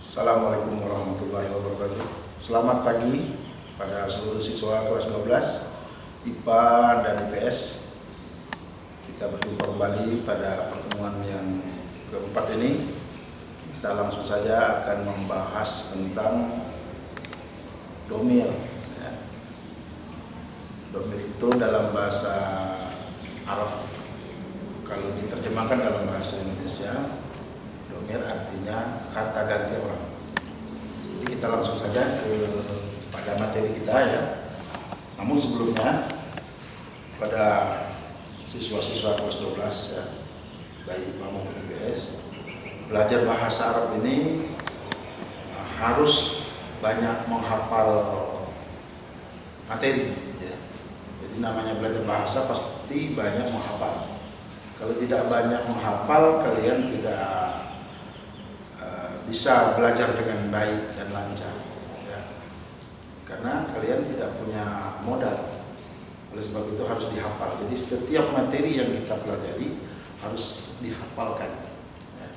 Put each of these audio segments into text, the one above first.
Assalamualaikum warahmatullahi wabarakatuh. Selamat pagi pada seluruh siswa kelas 12 IPA dan IPS. Kita berjumpa kembali pada pertemuan yang keempat ini. Kita langsung saja akan membahas tentang domir. Domir itu dalam bahasa Arab, kalau diterjemahkan dalam bahasa Indonesia, domir artinya kata ganti orang. Jadi kita langsung saja pada materi kita ya. Namun sebelumnya pada siswa-siswa kelas 12 ya, baik IPA maupun IPS, belajar bahasa Arab ini harus banyak menghafal materi ya. Jadi namanya belajar bahasa pasti banyak menghafal. Kalau tidak banyak menghafal, kalian tidak bisa belajar dengan baik dan lancar ya. Karena kalian tidak punya modal. Oleh sebab itu harus dihafal. Jadi setiap materi yang kita pelajari harus dihafalkan ya.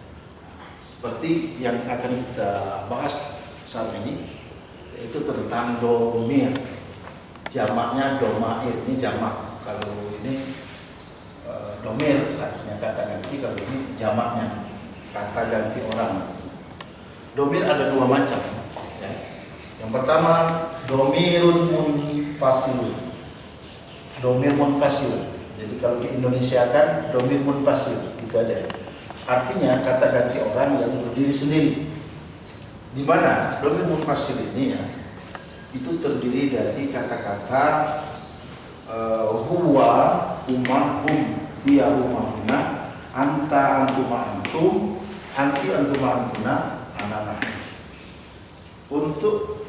Seperti yang akan kita bahas saat ini, yaitu tentang domir. Jamaknya domair, ini jamak. Kalau ini domir artinya kata ganti, kalau ini jamaknya kata ganti orang. Domir ada dua macam ya. Yang pertama domirun munfasil. Domir munfasil. Jadi kalau di Indonesia kan domir munfasil, itu aja. Artinya kata ganti orang yang berdiri sendiri. Di mana domir munfasil ini ya, itu terdiri dari kata-kata huwa, huma, hum, dia, huma, huna, anta, antuma, antum, anti, antuma, antuna, anak-anak. Untuk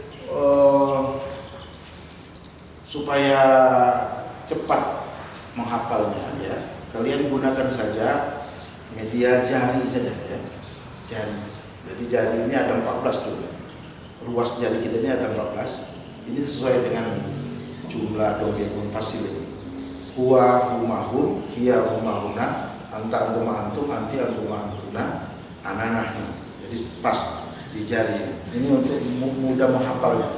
supaya cepat menghafalnya ya, kalian gunakan saja media jari saja ya. Jari. Jadi jari ini ada 14 juga. Ruas jari kita ini ada 14. Ini sesuai dengan jumlah domir munfasil ini. Huwa, huma, hum, hiya, huma, huna, anta, antuma, antum, anti, antuma, antuna, anak-anak. Jadi pas di jari ini. Ini untuk mudah menghafalnya.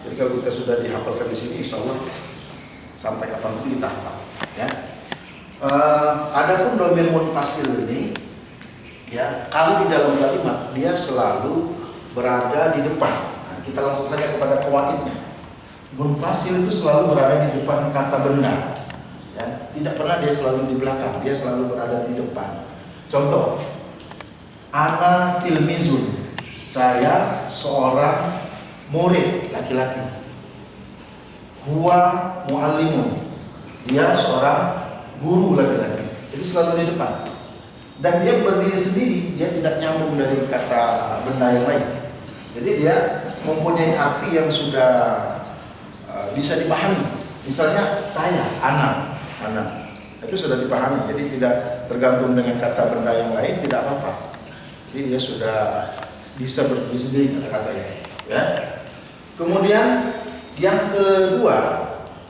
Jadi kalau kita sudah dihafalkan di sini, insya Allah sampai kapanpun kita hafal. Ya. Adapun domir munfasil ini, ya, kalau di dalam kalimat dia selalu berada di depan. Nah, kita langsung saja kepada qawaidnya. Munfasil itu selalu berada di depan kata benda. Ya, tidak pernah dia selalu di belakang, dia selalu berada di depan. Contoh, ana tilmizun, saya seorang murid laki-laki. Huwa muallimun, dia seorang guru laki-laki. Jadi selalu di depan. Dan dia berdiri sendiri, dia tidak nyambung dari kata benda yang lain. Jadi dia mempunyai arti yang sudah bisa dipahami. Misalnya saya, anak, itu sudah dipahami. Jadi tidak tergantung dengan kata benda yang lain, tidak apa-apa. Jadi dia sudah bisa berdiri sendiri kata-katanya. Ya. Kemudian yang kedua,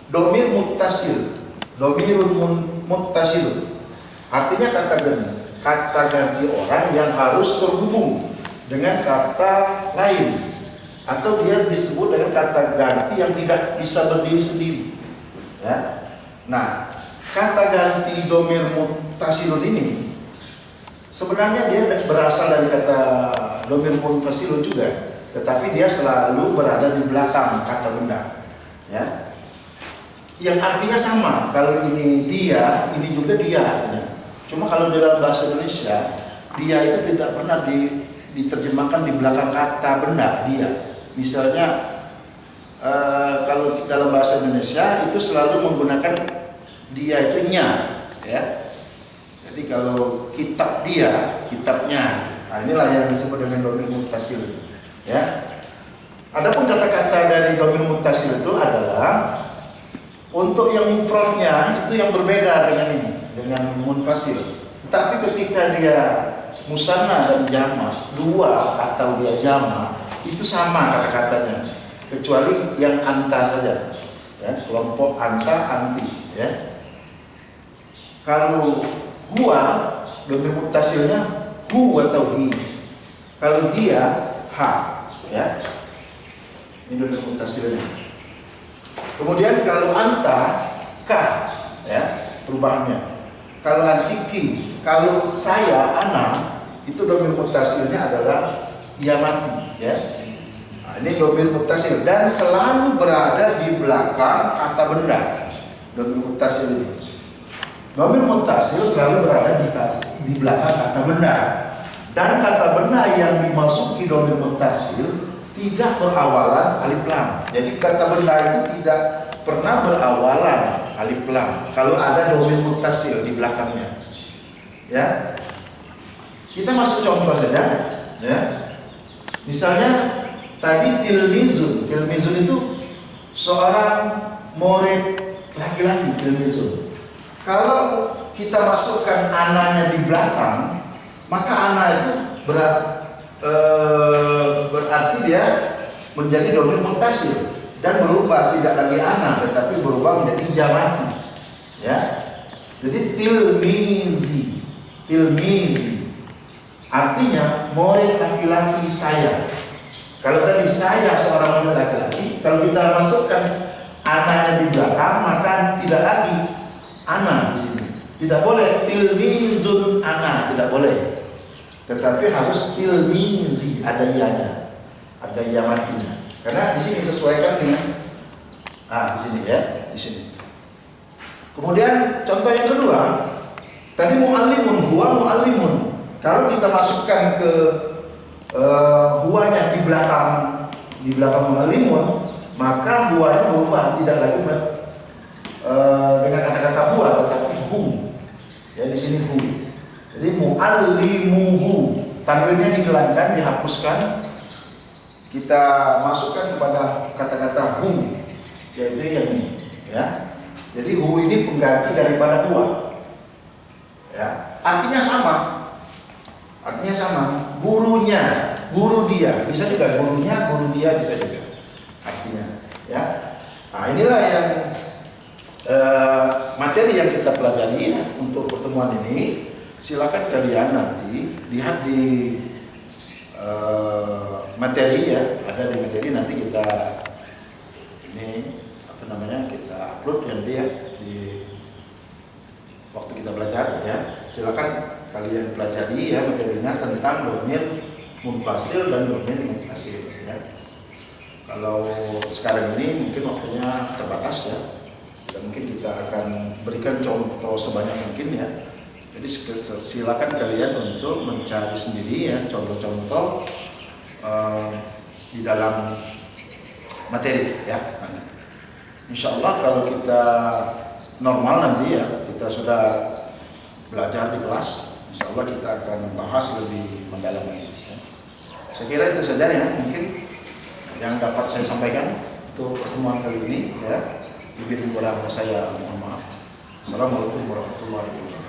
domir muttasil. Domirun muttasil. Artinya kata ganti orang yang harus terhubung dengan kata lain, atau dia disebut dengan kata ganti yang tidak bisa berdiri sendiri. Ya. Nah, kata ganti domir muttasilun ini sebenarnya dia berasal dari kata domir munfasilun juga, tetapi dia selalu berada di belakang kata benda. Ya. Yang artinya sama. Kalau ini dia, ini juga dia artinya. Cuma kalau dalam bahasa Indonesia, dia itu tidak pernah diterjemahkan di belakang kata benda dia. Misalnya kalau dalam bahasa Indonesia itu selalu menggunakan dia itu nya, ya. Jadi kalau kitab dia, kitabnya. Nah, inilah yang disebut dengan domir muttasil, ya. Adapun kata-kata dari domir muttasil itu adalah untuk yang mufradnya itu yang berbeda dengan ini, dengan munfasil. Tapi ketika dia musanna dan jamak, dua atau dia jamak, itu sama kata-katanya, kecuali yang anta saja, ya, kelompok anta, anti, ya. Kalau huwa, domir muttasilnya hu atau hi. Kalau dia H, ya. Ini domir mutasilnya. Kemudian kalau anta, K, ya, perubahannya. Kalau nanti ki, kalau saya, ana, itu domir mutasilnya adalah dia mati, ya. Nah, ini domir mutasil dan selalu berada di belakang kata benda. Domir mutasil ini. Domir mutasil selalu berada di belakang kata benda. Dan kata benda yang dimasuki domir mutasil tidak berawalan alif lam. Jadi kata benda itu tidak pernah berawalan alif lam kalau ada domir mutasil di belakangnya. Ya. Kita masuk contoh saja, ya. Misalnya tadi tilmizun. Tilmizun itu seorang murid laki-laki, tilmizun. Kalau kita masukkan ananya di belakang, maka ana itu berarti dia menjadi domir mutasil dan berubah tidak lagi ana tetapi berubah menjadi jamati, ya. Jadi tilmizi artinya murid laki-laki saya. Kalau tadi saya seorang murid laki-laki, kalau kita masukkan ananya di belakang maka tidak lagi ana di sini. Tidak boleh tilmizun ana, tidak boleh. Tetapi harus tilmizi, ada ianya, ada iya matinya. Karena di sini disesuaikan dengan di sini, ya, di sini. Kemudian contoh yang kedua, tadi muallimun, huwa muallimun. Kalau kita masukkan ke huwanya di belakang muallimun, maka huwanya berubah, tidak lagi dengan kata-kata huwa tetapi hu. Ya, di sini hu. Jadi muallimuhu, tanwinnya dihilangkan, dihapuskan. Kita masukkan kepada kata-kata hu, yaitu yang ini, ya. Jadi hu ini pengganti daripada huwa. Ya, artinya sama. Gurunya, guru dia, bisa juga gurunya, guru dia bisa juga. Artinya, ya. Nah, inilah yang materi yang kita pelajari, ya, untuk pertemuan ini. Silakan kalian nanti lihat di materi, ya, ada di materi nanti kita kita upload nanti, ya, di waktu kita belajar, ya. Silakan kalian pelajari, ya, materinya tentang domir munfasil dan domir muttasil, ya. Kalau sekarang ini mungkin waktunya terbatas, ya, dan mungkin kita akan berikan contoh sebanyak mungkin, ya. Jadi silakan kalian untuk mencari sendiri, ya, contoh-contoh di dalam materi, ya. Insya Allah kalau kita normal nanti, ya, kita sudah belajar di kelas, insya Allah kita akan bahas lebih mendalam lagi, ya. Saya kira itu saja, ya, mungkin yang dapat saya sampaikan untuk pertemuan kali ini, ya. Lebih kurang saya mohon maaf. Assalamualaikum warahmatullahi wabarakatuh.